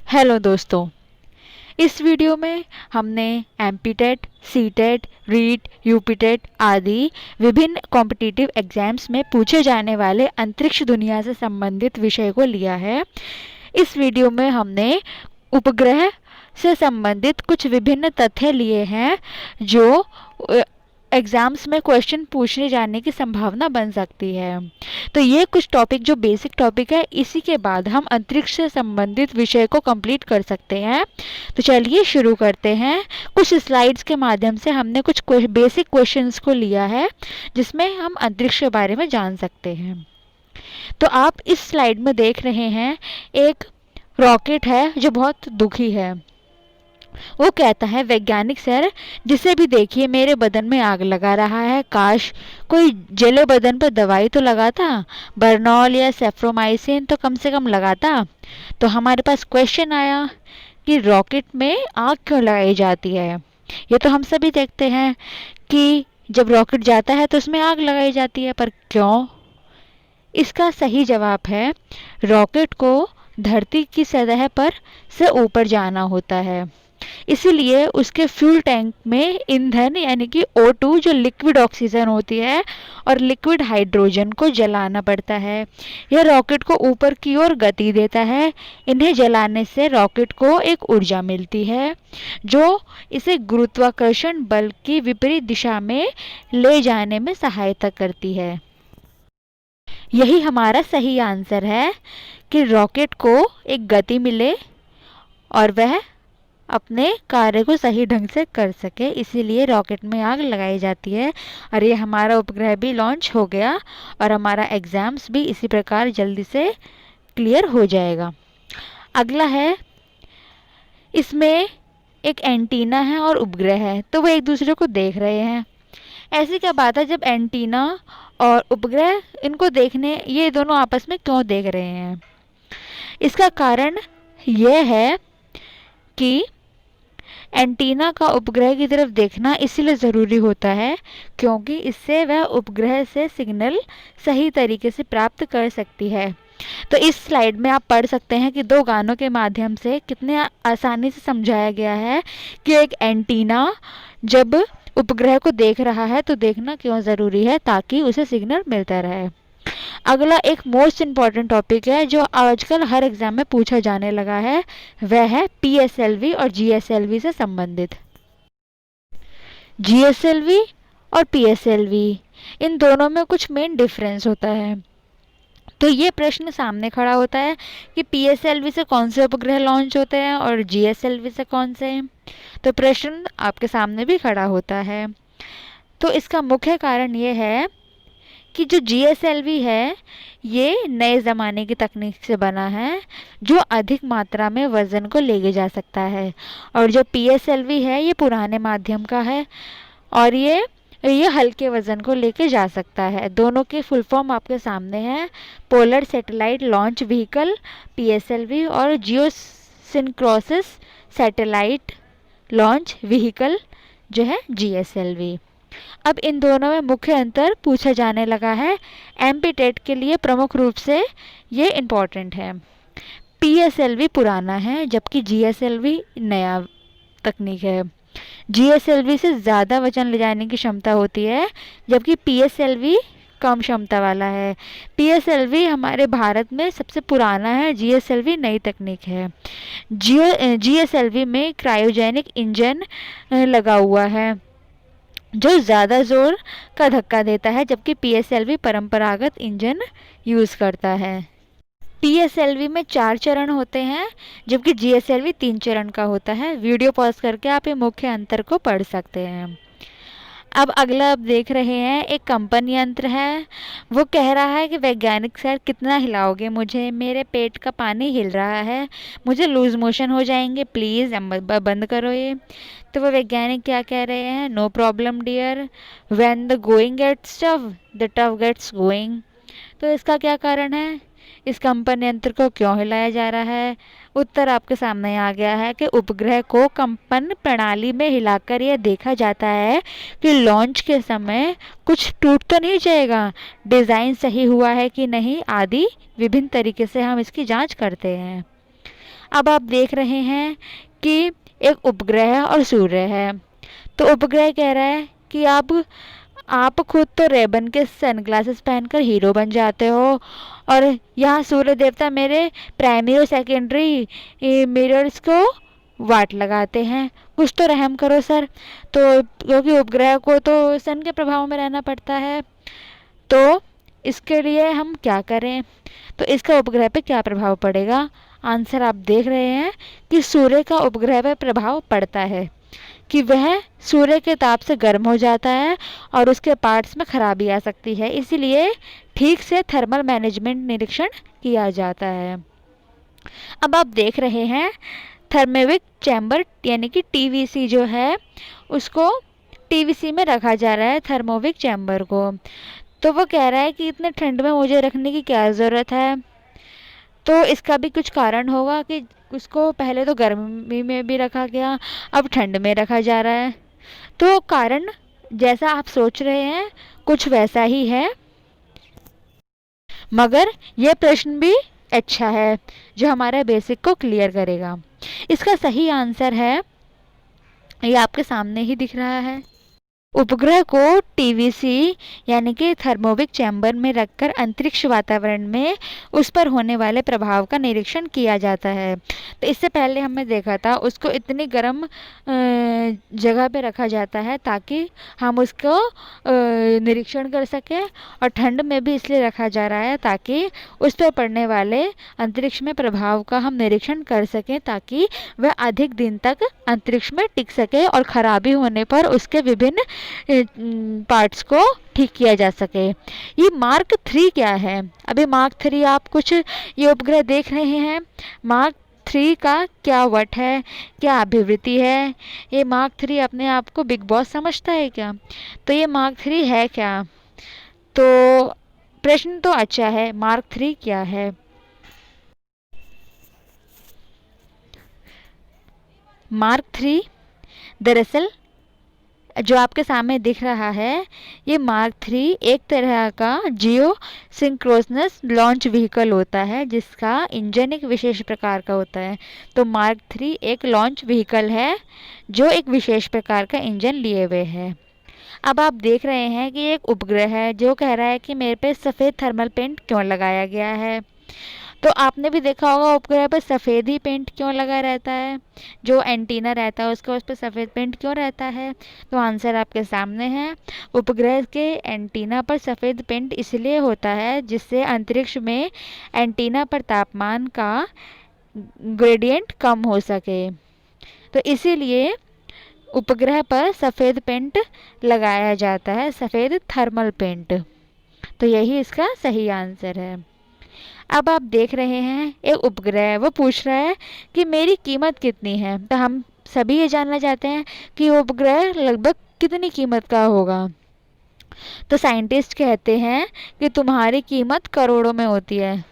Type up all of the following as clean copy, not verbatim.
Hello दोस्तों। इस video में हमने एमपीटेट, सीटेट, रीट, यूपीटेट आदि विभिन्न कॉम्पिटिटिव एग्जाम्स में पूछे जाने वाले अंतरिक्ष दुनिया से संबंधित विषय को लिया है। इस वीडियो में हमने उपग्रह से संबंधित कुछ विभिन्न तथ्य लिए हैं जो एग्ज़ाम्स में क्वेश्चन पूछने जाने की संभावना बन सकती है। तो ये कुछ टॉपिक जो बेसिक टॉपिक है, इसी के बाद हम अंतरिक्ष से संबंधित विषय को कंप्लीट कर सकते हैं। तो चलिए शुरू करते हैं। कुछ स्लाइड्स के माध्यम से हमने कुछ बेसिक क्वेश्चंस को लिया है जिसमें हम अंतरिक्ष के बारे में जान सकते हैं। तो आप इस स्लाइड में देख रहे हैं एक रॉकेट है जो बहुत दुखी है। वो कहता है, वैज्ञानिक सर, जिसे भी देखिए मेरे बदन में आग लगा रहा है। काश कोई जले बदन पर दवाई तो लगाता, बर्नॉल या सेफ्रोमाइसिन तो कम से कम लगाता। तो हमारे पास क्वेश्चन आया कि रॉकेट में आग क्यों लगाई जाती है। ये तो हम सभी देखते हैं कि जब रॉकेट जाता है तो उसमें आग लगाई जाती है, पर क्यों? इसका सही जवाब है, रॉकेट को धरती की सतह पर से ऊपर जाना होता है, इसीलिए उसके फ्यूल टैंक में ईंधन यानी कि O2 जो लिक्विड ऑक्सीजन होती है और लिक्विड हाइड्रोजन को जलाना पड़ता है। यह रॉकेट को ऊपर की ओर गति देता है। इन्हें जलाने से रॉकेट को एक ऊर्जा मिलती है जो इसे गुरुत्वाकर्षण बल की विपरीत दिशा में ले जाने में सहायता करती है। यही हमारा सही आंसर है कि रॉकेट को एक गति मिले और वह अपने कार्य को सही ढंग से कर सके, इसीलिए रॉकेट में आग लगाई जाती है। और ये हमारा उपग्रह भी लॉन्च हो गया और हमारा एग्ज़ाम्स भी इसी प्रकार जल्दी से क्लियर हो जाएगा। अगला है, इसमें एक एंटीना है और उपग्रह है, तो वो एक दूसरे को देख रहे हैं। ऐसी क्या बात है, जब एंटीना और उपग्रह इनको देखने, ये दोनों आपस में क्यों देख रहे हैं? इसका कारण यह है कि एंटीना का उपग्रह की तरफ देखना इसलिए ज़रूरी होता है क्योंकि इससे वह उपग्रह से सिग्नल सही तरीके से प्राप्त कर सकती है। तो इस स्लाइड में आप पढ़ सकते हैं कि दो गानों के माध्यम से कितने आसानी से समझाया गया है कि एक एंटीना जब उपग्रह को देख रहा है तो देखना क्यों ज़रूरी है, ताकि उसे सिग्नल मिलता रहे। अगला एक मोस्ट इम्पॉर्टेंट टॉपिक है जो आजकल हर एग्जाम में पूछा जाने लगा है, वह है PSLV और GSLV से संबंधित। GSLV और PSLV, इन दोनों में कुछ मेन डिफरेंस होता है। तो ये प्रश्न सामने खड़ा होता है कि PSLV से कौन से उपग्रह लॉन्च होते हैं और GSLV से कौन से। तो प्रश्न आपके सामने भी खड़ा होता है। तो इसका मुख्य कारण ये है कि जो GSLV है ये नए ज़माने की तकनीक से बना है जो अधिक मात्रा में वज़न को लेके जा सकता है, और जो PSLV है ये पुराने माध्यम का है और ये हल्के वज़न को लेके जा सकता है। दोनों के फुल फॉर्म आपके सामने है, polar satellite launch vehicle PSLV और जियो सिंक्रोनस सैटेलाइट लॉन्च व्हीकल जो है GSLV। अब इन दोनों में मुख्य अंतर पूछा जाने लगा है। एमपीटेट के लिए प्रमुख रूप से ये इम्पॉर्टेंट है। PSLV पुराना है जबकि GSLV नया तकनीक है। GSLV से ज़्यादा वजन ले जाने की क्षमता होती है जबकि PSLV कम क्षमता वाला है। PSLV हमारे भारत में सबसे पुराना है, GSLV नई तकनीक है। GSLV में क्रायोजेनिक इंजन लगा हुआ है जो ज़्यादा ज़ोर का धक्का देता है, जबकि PSLV परंपरागत इंजन यूज़ करता है। PSLV में 4 चरण होते हैं जबकि GSLV 3 चरण का होता है। वीडियो पॉज करके आप ये मुख्य अंतर को पढ़ सकते हैं। अब अगला आप देख रहे हैं, एक कंपन यंत्र है। वो कह रहा है कि वैज्ञानिक सर कितना हिलाओगे मुझे, मेरे पेट का पानी हिल रहा है, मुझे लूज मोशन हो जाएंगे, प्लीज़ बंद करो ये। तो वो वैज्ञानिक क्या कह रहे हैं, no problem dear, when the going gets tough the tough gets going. तो इसका क्या कारण है, इस कंपन यंत्र को क्यों हिलाया जा रहा है? उत्तर आपके सामने आ गया है कि उपग्रह को कंपन प्रणाली में हिलाकर यह देखा जाता है कि लॉन्च के समय कुछ टूट तो नहीं जाएगा, डिज़ाइन सही हुआ है कि नहीं आदि विभिन्न तरीके से हम इसकी जांच करते हैं। अब आप देख रहे हैं कि एक उपग्रह और सूर्य है। तो उपग्रह कह रहा है कि आप खुद तो रेबन के सनग्लासेस पहनकर हीरो बन जाते हो, और यहाँ सूर्य देवता मेरे प्राइमरी और सेकेंडरी मिरर्स को वाट लगाते हैं। कुछ तो रहम करो सर। तो क्योंकि उपग्रह को तो सन के प्रभाव में रहना पड़ता है, तो इसके लिए हम क्या करें? तो इसका उपग्रह पे क्या प्रभाव पड़ेगा? आंसर आप देख रहे हैं कि सूर्य का उपग्रह पर प्रभाव पड़ता है कि वह सूर्य के ताप से गर्म हो जाता है और उसके पार्ट्स में खराबी आ सकती है। इसीलिए ठीक से थर्मल मैनेजमेंट निरीक्षण किया जाता है। अब आप देख रहे हैं थर्मेविक चैम्बर यानी कि टीवीसी जो है उसको टीवीसी में रखा जा रहा है, थर्मोविक चैम्बर को। तो वो कह रहा है कि इतने ठंड में मुझे रखने की क्या ज़रूरत है? तो इसका भी कुछ कारण होगा कि उसको पहले तो गर्मी में भी रखा गया, अब ठंड में रखा जा रहा है। तो कारण जैसा आप सोच रहे हैं कुछ वैसा ही है, मगर यह प्रश्न भी अच्छा है जो हमारे बेसिक को क्लियर करेगा। इसका सही आंसर है, ये आपके सामने ही दिख रहा है। उपग्रह को टीवीसी यानी कि थर्मोविक चैम्बर में रखकर अंतरिक्ष वातावरण में उस पर होने वाले प्रभाव का निरीक्षण किया जाता है। तो इससे पहले हमने देखा था उसको इतनी गर्म जगह पे रखा जाता है ताकि हम उसको निरीक्षण कर सकें, और ठंड में भी इसलिए रखा जा रहा है ताकि उस पर पड़ने वाले अंतरिक्ष में प्रभाव का हम निरीक्षण कर सकें, ताकि वह अधिक दिन तक अंतरिक्ष में टिक सके और खराबी होने पर उसके विभिन्न पार्ट्स को ठीक किया जा सके। ये मार्क 3 क्या है? अभी मार्क 3 आप कुछ ये उपग्रह देख रहे हैं। मार्क 3 का क्या वट है, क्या अभिवृत्ति है? ये मार्क 3 अपने आप को बिग बॉस समझता है क्या? तो ये मार्क 3 है क्या? तो प्रश्न तो अच्छा है, मार्क 3 क्या है? मार्क 3 दरअसल जो आपके सामने दिख रहा है, ये मार्क 3 एक तरह का जियो सिंक्रोनस लॉन्च व्हीकल होता है जिसका इंजन एक विशेष प्रकार का होता है। तो मार्क 3 एक लॉन्च व्हीकल है जो एक विशेष प्रकार का इंजन लिए हुए है। अब आप देख रहे हैं कि एक उपग्रह है जो कह रहा है कि मेरे पे सफ़ेद थर्मल पेंट क्यों लगाया गया है। तो आपने भी देखा होगा उपग्रह पर सफ़ेद ही पेंट क्यों लगा रहता है, जो एंटीना रहता है उसका उस पर सफ़ेद पेंट क्यों रहता है? तो आंसर आपके सामने है। उपग्रह के एंटीना पर सफ़ेद पेंट इसलिए होता है जिससे अंतरिक्ष में एंटीना पर तापमान का ग्रेडियंट कम हो सके। तो इसीलिए उपग्रह पर सफ़ेद पेंट लगाया जाता है, सफ़ेद थर्मल पेंट। तो यही इसका सही आंसर है। अब आप देख रहे हैं एक उपग्रह वो पूछ रहा है कि मेरी कीमत कितनी है। तो हम सभी ये जानना चाहते हैं कि उपग्रह लगभग कितनी कीमत का होगा। तो साइंटिस्ट कहते हैं कि तुम्हारी कीमत करोड़ों में होती है।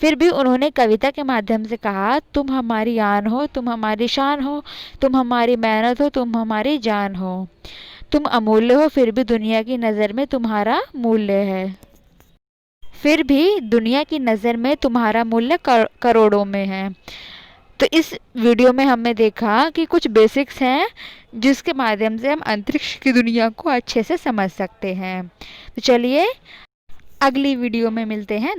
फिर भी उन्होंने कविता के माध्यम से कहा, तुम हमारी आन हो, तुम हमारी शान हो, तुम हमारी मेहनत हो, तुम हमारी जान हो, तुम अमूल्य हो, फिर भी दुनिया की नज़र में तुम्हारा मूल्य है। फिर भी दुनिया की नज़र में तुम्हारा मूल्य करोड़ों में है। तो इस वीडियो में हमने देखा कि कुछ बेसिक्स हैं जिसके माध्यम से हम अंतरिक्ष की दुनिया को अच्छे से समझ सकते हैं। तो चलिए अगली वीडियो में मिलते हैं।